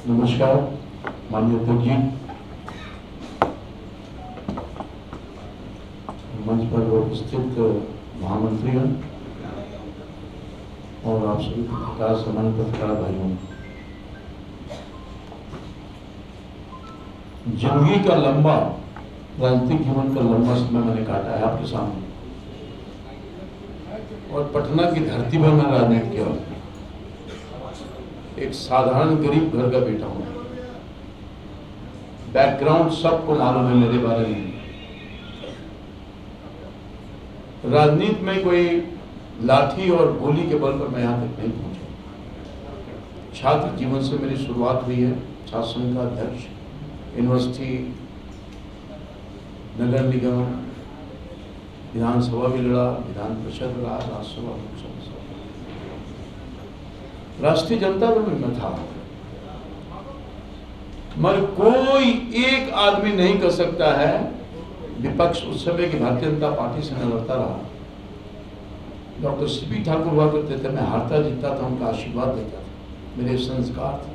नमस्कार माननीय अध्यक्ष जी, मंच पर उपस्थित महामंत्रीगण और आप सभी पत्रकार सम्मानित पत्रकार भाइयों, जिंदगी का लंबा राजनीतिक जीवन का लंबा समय मैंने काटा है आपके सामने, और पटना की धरती पर मैंने राजनीति किया। एक साधारण गरीब घर का बेटा हूं। बैकग्राउंड सबको मालूम है मेरे बारे में। राजनीति में कोई लाठी और गोली के बल पर मैं यहां तक नहीं पहुंचा। छात्र जीवन से मेरी शुरुआत हुई है। छात्र संघ का अध्यक्ष, यूनिवर्सिटी, नगर निगम, विधानसभा भी लड़ा, विधान परिषद लड़ा, राज्यसभा, लोकसभा, राष्ट्रीय जनता दल में मैं था। मगर कोई एक आदमी नहीं कर सकता है, विपक्ष उस समय की भारतीय जनता पार्टी से मैं लड़ता रहा। डॉक्टर सीपी ठाकुर हुआ करते थे, मैं हारता जीतता था, उनका आशीर्वाद देता था, मेरे संस्कार थे।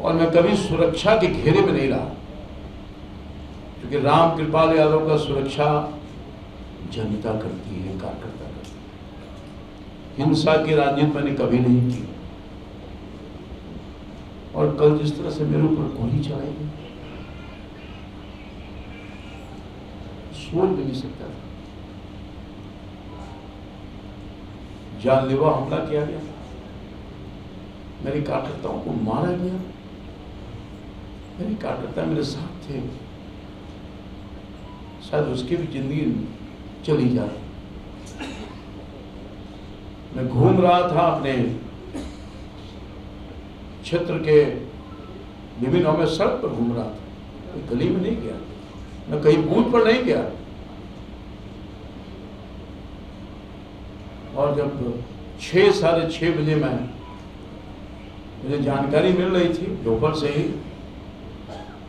और मैं कभी सुरक्षा के घेरे में नहीं रहा, क्योंकि राम कृपाल यादव का सुरक्षा जनता करती है, कार्यकर्ता करती है। हिंसा की राजनीति मैंने कभी नहीं की। और कल जिस तरह से मेरे ऊपर गोली चलाई गई, सोच भी नहीं सकता था। जानलेवा हमला किया गया, मेरे कार्यकर्ताओं को मारा गया। मेरे कार्यकर्ता मेरे साथ थे, शायद उसकी भी जिंदगी चली जाए। मैं घूम रहा था अपने क्षेत्र के विभिन्न में, सड़क पर घूम रहा था, कोई गली में नहीं गया, मैं कहीं बूथ पर नहीं गया। और जब 6 साढ़े 6 बजे मुझे जानकारी मिल रही थी दोपहर से ही,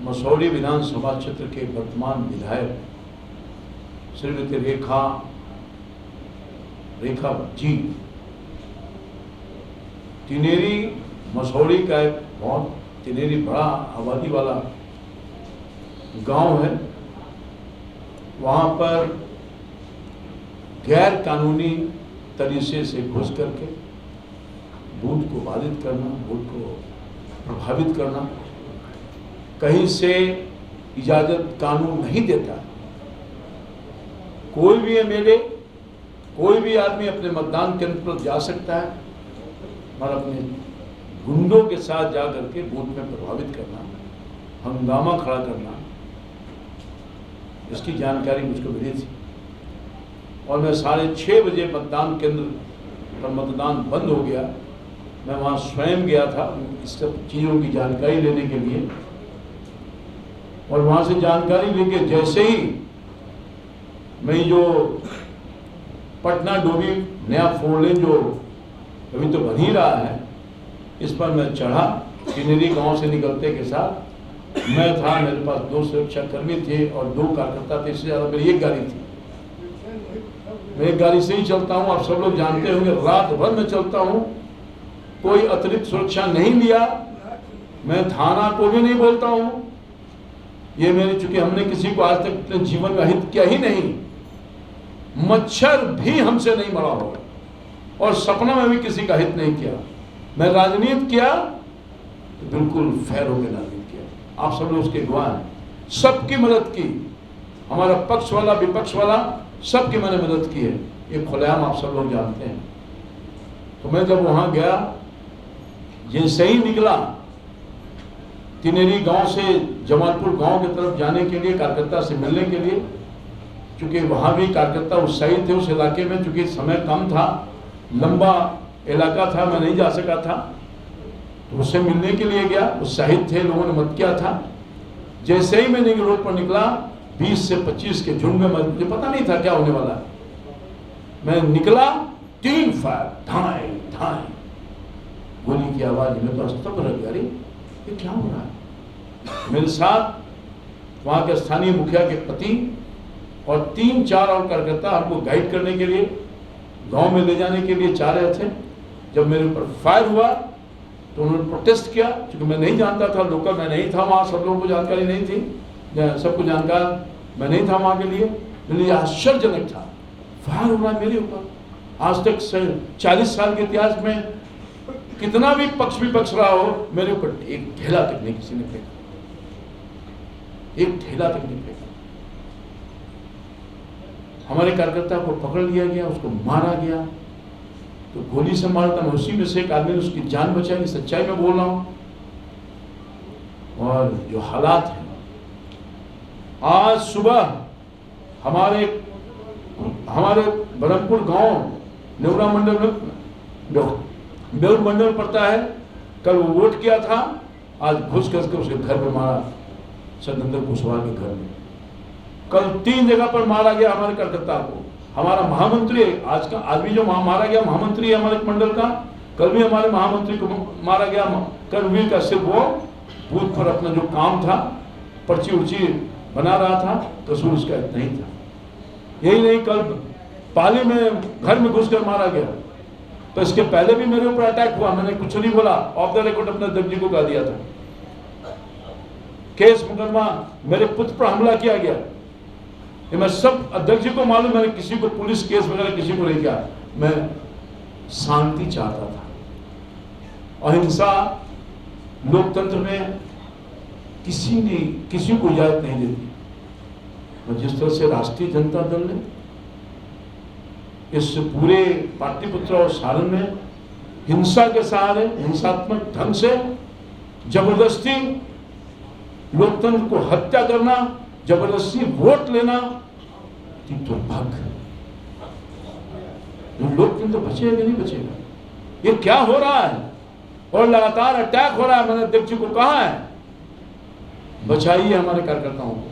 मसौरी विधानसभा क्षेत्र के वर्तमान विधायक श्रीमती रेखा जी, तिनेरी मसौरी का एक बहुत तिनेरी बड़ा आबादी वाला गांव है, वहां पर गैर कानूनी तरीके से घुस करके बूथ को बाधित करना, बूथ को प्रभावित करना, कहीं से इजाजत कानून नहीं देता। कोई भी एमएलए, कोई भी आदमी अपने मतदान केंद्र पर जा सकता है, और अपने गुंडों के साथ जा करके बूथ में प्रभावित करना, हंगामा खड़ा करना, इसकी जानकारी मुझको मिली थी। और मैं 6:30 बजे मतदान केंद्र पर मतदान बंद हो गया, मैं वहाँ स्वयं गया था इस सब चीज़ों की जानकारी लेने के लिए। और वहाँ से जानकारी लेके जैसे ही मैं जो पटना डोभी नया 4 लेन जो अभी तो बन ही रहा है, इस पर मैं चढ़ा। तिनेरी गांव से निकलते के साथ मैं था, मेरे पास 2 सुरक्षाकर्मी थे और 2 कार्यकर्ता थे, इससे ज़्यादा मेरी एक गाड़ी थी। मैं एक गाड़ी से ही चलता हूँ, आप सब लोग जानते होंगे, रात भर में चलता हूँ, कोई अतिरिक्त सुरक्षा नहीं लिया। मैं थाना को भी नहीं बोलता हूँ, ये मेरी, चूंकि हमने किसी को आज तक अपने जीवन में हित किया ही नहीं, मच्छर भी हमसे नहीं मरा होगा, और सपना में भी किसी का हित नहीं किया। मैं राजनीति किया तो बिल्कुल फेयर होकर राजनीति किया। आप सब लोग उसके गवाह हैं। सबकी मदद की, हमारा पक्ष वाला विपक्ष वाला सबकी मैंने मदद की है, ये खुलेआम आप सब लोग जानते हैं। तो मैं जब वहां गया, जैसे ही निकला तिनेरी गांव से जमालपुर गांव की तरफ जाने के लिए, कार्यकर्ता से मिलने के लिए, चूंकि वहां भी कार्यकर्ता उत्साहित थे उस इलाके में, चूंकि समय कम था, लंबा इलाका था, मैं नहीं जा सका था, तो उससे मिलने के लिए गया। उत्साहित थे, लोगों ने मत किया था। जैसे ही मैं रोड पर निकला, 20 से 25 के झुंड में, मुझे पता नहीं था क्या होने वाला है। मैं निकला, 3 फायर, धाए धाए, गोली की आवाज में तो स्तब्ध रह गया, अरे ये क्या हो रहा है। मेरे साथ वहां के स्थानीय मुखिया के पति और 3-4 और कार्यकर्ता हमको गाइड करने के लिए, गांव में ले जाने के लिए चाह रहे थे। जब मेरे ऊपर फायर हुआ तो उन्होंने प्रोटेस्ट किया, क्योंकि मैं नहीं जानता था, लोकल मैं नहीं था वहाँ, सब लोगों को जानकारी नहीं थी, सबको जानकार मैं नहीं था वहाँ के लिए। मेरे लिए आश्चर्यजनक था, फायर हो रहा है मेरे ऊपर। आज तक 40 साल के इतिहास में कितना भी पक्ष विपक्ष रहा हो, मेरे ऊपर एक ढेला तक नहीं किसी ने फेंका, एक ढेला तक नहीं फेंका। हमारे कार्यकर्ता को पकड़ लिया गया, उसको मारा गया, तो गोली से मारा था, मैं उसी में से एक आदमी ने उसकी जान बचाई, सच्चाई में बोल रहा हूं। और जो हालात हैं, आज सुबह हमारे बरमपुर गांव नेवरा मंडल में बेउर मंडल पड़ता है, कल वो वोट किया था, आज घुस कर के उसके घर में मारा, सत्येंद्र कुशवाहा के घर में। कल 3 जगह पर मारा गया हमारे कार्यकर्ता को। हमारा महामंत्री आज भी जो मारा गया महामंत्री है हमारे मंडल का, कल भी हमारे महामंत्री को मारा गया। कर्मवीर का सिर्फ वो बूथ पर अपना जो काम था, पर्ची उर्ची बना रहा था, कसूर उसका इतना ही था। यही नहीं, कल पाली में घर में घुसकर मारा गया। तो इसके पहले भी मेरे ऊपर अटैक हुआ, मैंने कुछ नहीं बोला, ऑफ द रिकॉर्ड अपने अध्यक्ष जी को कह दिया था। केस मुकदमा मेरे पुत्र पर हमला किया गया, ये मैं सब अध्यक्ष जी को मालूम। मैंने किसी को पुलिस केस वगैरह किसी को नहीं किया, मैं शांति चाहता था। अहिंसा लोकतंत्र में किसी को इजाजत नहीं देती। और जिस तरह से राष्ट्रीय जनता दल ने इस पूरे पाटलिपुत्र और सारण में हिंसा के सहारे, हिंसात्मक ढंग से जबरदस्ती लोकतंत्र को हत्या करना, जबरदस्ती वोट लेना, दुर्भाग्य। लोकतंत्र बचेगा नहीं बचेगा, ये क्या हो रहा है? और लगातार अटैक हो रहा है। मैंने अध्यक्ष जी को कहा है, बचाइए हमारे कार्यकर्ताओं को।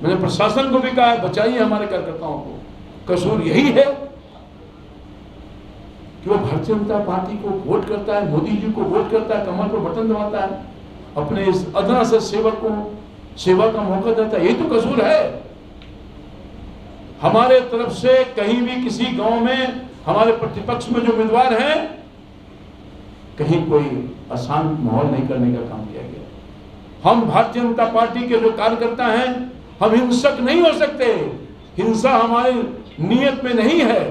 मैंने प्रशासन को भी कहा है, बचाइए हमारे कार्यकर्ताओं को। कसूर यही है कि वो भारतीय जनता पार्टी को वोट करता है, मोदी जी को वोट करता है, कमर पर बटन दबाता है, अपने इस अदना से सेवक को सेवा का मौका देता है। यही तो कसूर है। हमारे तरफ से कहीं भी किसी गांव में हमारे प्रतिपक्ष में जो उम्मीदवार हैं, कहीं कोई अशांत माहौल नहीं करने का काम किया गया। हम भारतीय जनता पार्टी के जो कार्यकर्ता हैं, हम हिंसक नहीं हो सकते। हिंसा हमारी नीयत में नहीं है,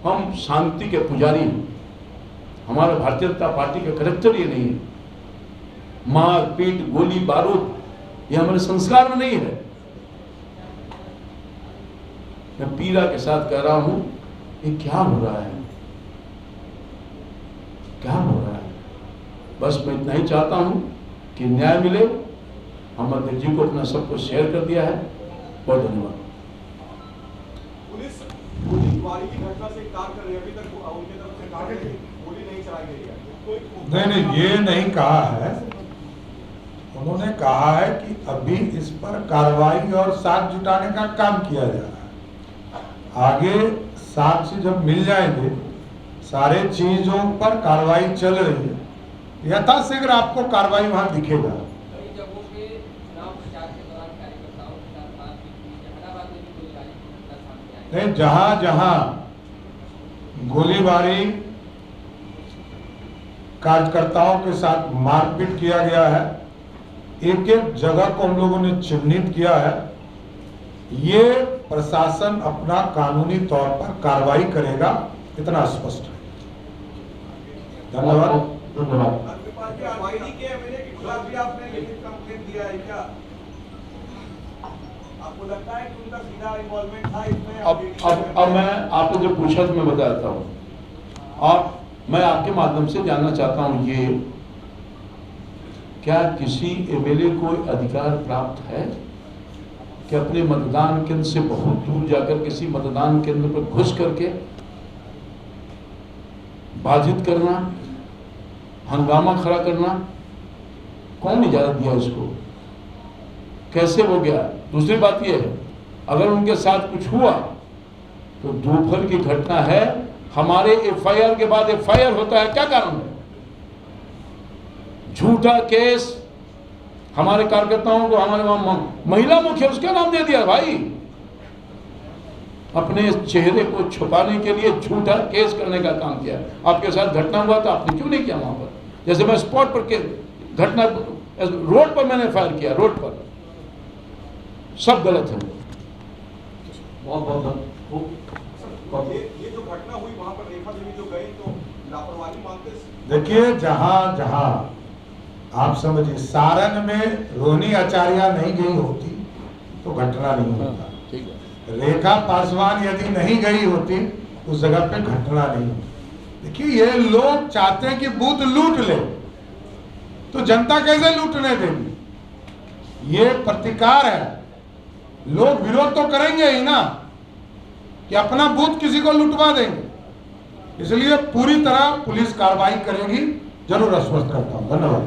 हम शांति के पुजारी हैं। हमारा भारतीय जनता पार्टी का करैक्टर ये नहीं है। मार पीट गोली बारूद ये हमारे संस्कार में नहीं है। मैं पीड़ा के साथ कह रहा हूं, ये क्या हो रहा है, क्या हो रहा है? बस मैं इतना ही चाहता हूं कि न्याय मिले। हम अध्यक्ष जी को अपना सब कुछ शेयर कर दिया है। बहुत धन्यवाद। पुलिस गोलीबारी की घटना से इनकार कर रही है, अभी तक उनके तरफ से गोली नहीं चलाई गई है। नहीं, ये नहीं कहा है। उन्होंने कहा है कि अभी इस पर कार्रवाई और साक्ष्य जुटाने का काम किया जा रहा है। आगे साक्ष्य जब मिल जाएंगे, सारे चीजों पर कार्रवाई चल रही है, यथाशीघ्र आपको कार्रवाई वहां दिखेगा। नहीं, जहां जहां गोलीबारी कार्यकर्ताओं के साथ मारपीट किया गया है, एक एक जगह को हम लोगों ने चिन्हित किया है। ये प्रशासन अपना कानूनी तौर पर कार्रवाई करेगा, इतना स्पष्ट है। धन्यवाद। धन्यवाद। आपको लगता है कि उनका सीधा इन्वॉल्वमेंट था इसमें? अब मैं आपको जो पूछा तो मैं बताता हूँ, और मैं आपके माध्यम से जानना चाहता हूँ, ये क्या किसी एमएलए को अधिकार प्राप्त है कि अपने मतदान केंद्र से बहुत दूर जाकर किसी मतदान केंद्र पर घुस करके बाधित करना, हंगामा खड़ा करना? कौन इजाजत दिया इसको? कैसे हो गया? दूसरी बात यह है, अगर उनके साथ कुछ हुआ तो दोपहर की घटना है। हमारे एफआईआर के बाद एफआईआर होता है, क्या कारण है? झूठा केस हमारे कार्यकर्ताओं को, हमारे वहां महिला मुखिया उसका नाम दे दिया भाई। अपने चेहरे को छुपाने के लिए झूठा केस करने का काम किया। आपके साथ घटना हुआ तो आपने क्यों नहीं किया वहां पर? जैसे मैं स्पॉट पर के घटना रोड पर मैंने फायर किया, रोड पर, सब गलत है। ये जो घटना हुई वहां पर रेखा देवी जो गई तो लापरवाही मानते हैं? देखिए, जहां जहां आप समझिए, सारण में रोहिणी आचार्य नहीं गई होती तो घटना नहीं होता, ठीक है। रेखा पासवान यदि नहीं गई होती उस जगह पे घटना नहीं होती। देखिए, ये लोग चाहते हैं कि बूथ लूट ले, तो जनता कैसे लूटने देगी? ये प्रतिकार है, लोग विरोध तो करेंगे ही ना कि अपना बूथ किसी को लुटवा देंगे। इसलिए पूरी तरह पुलिस कार्रवाई करेगी, जरूर आश्वस्त करता हूं। धन्यवाद।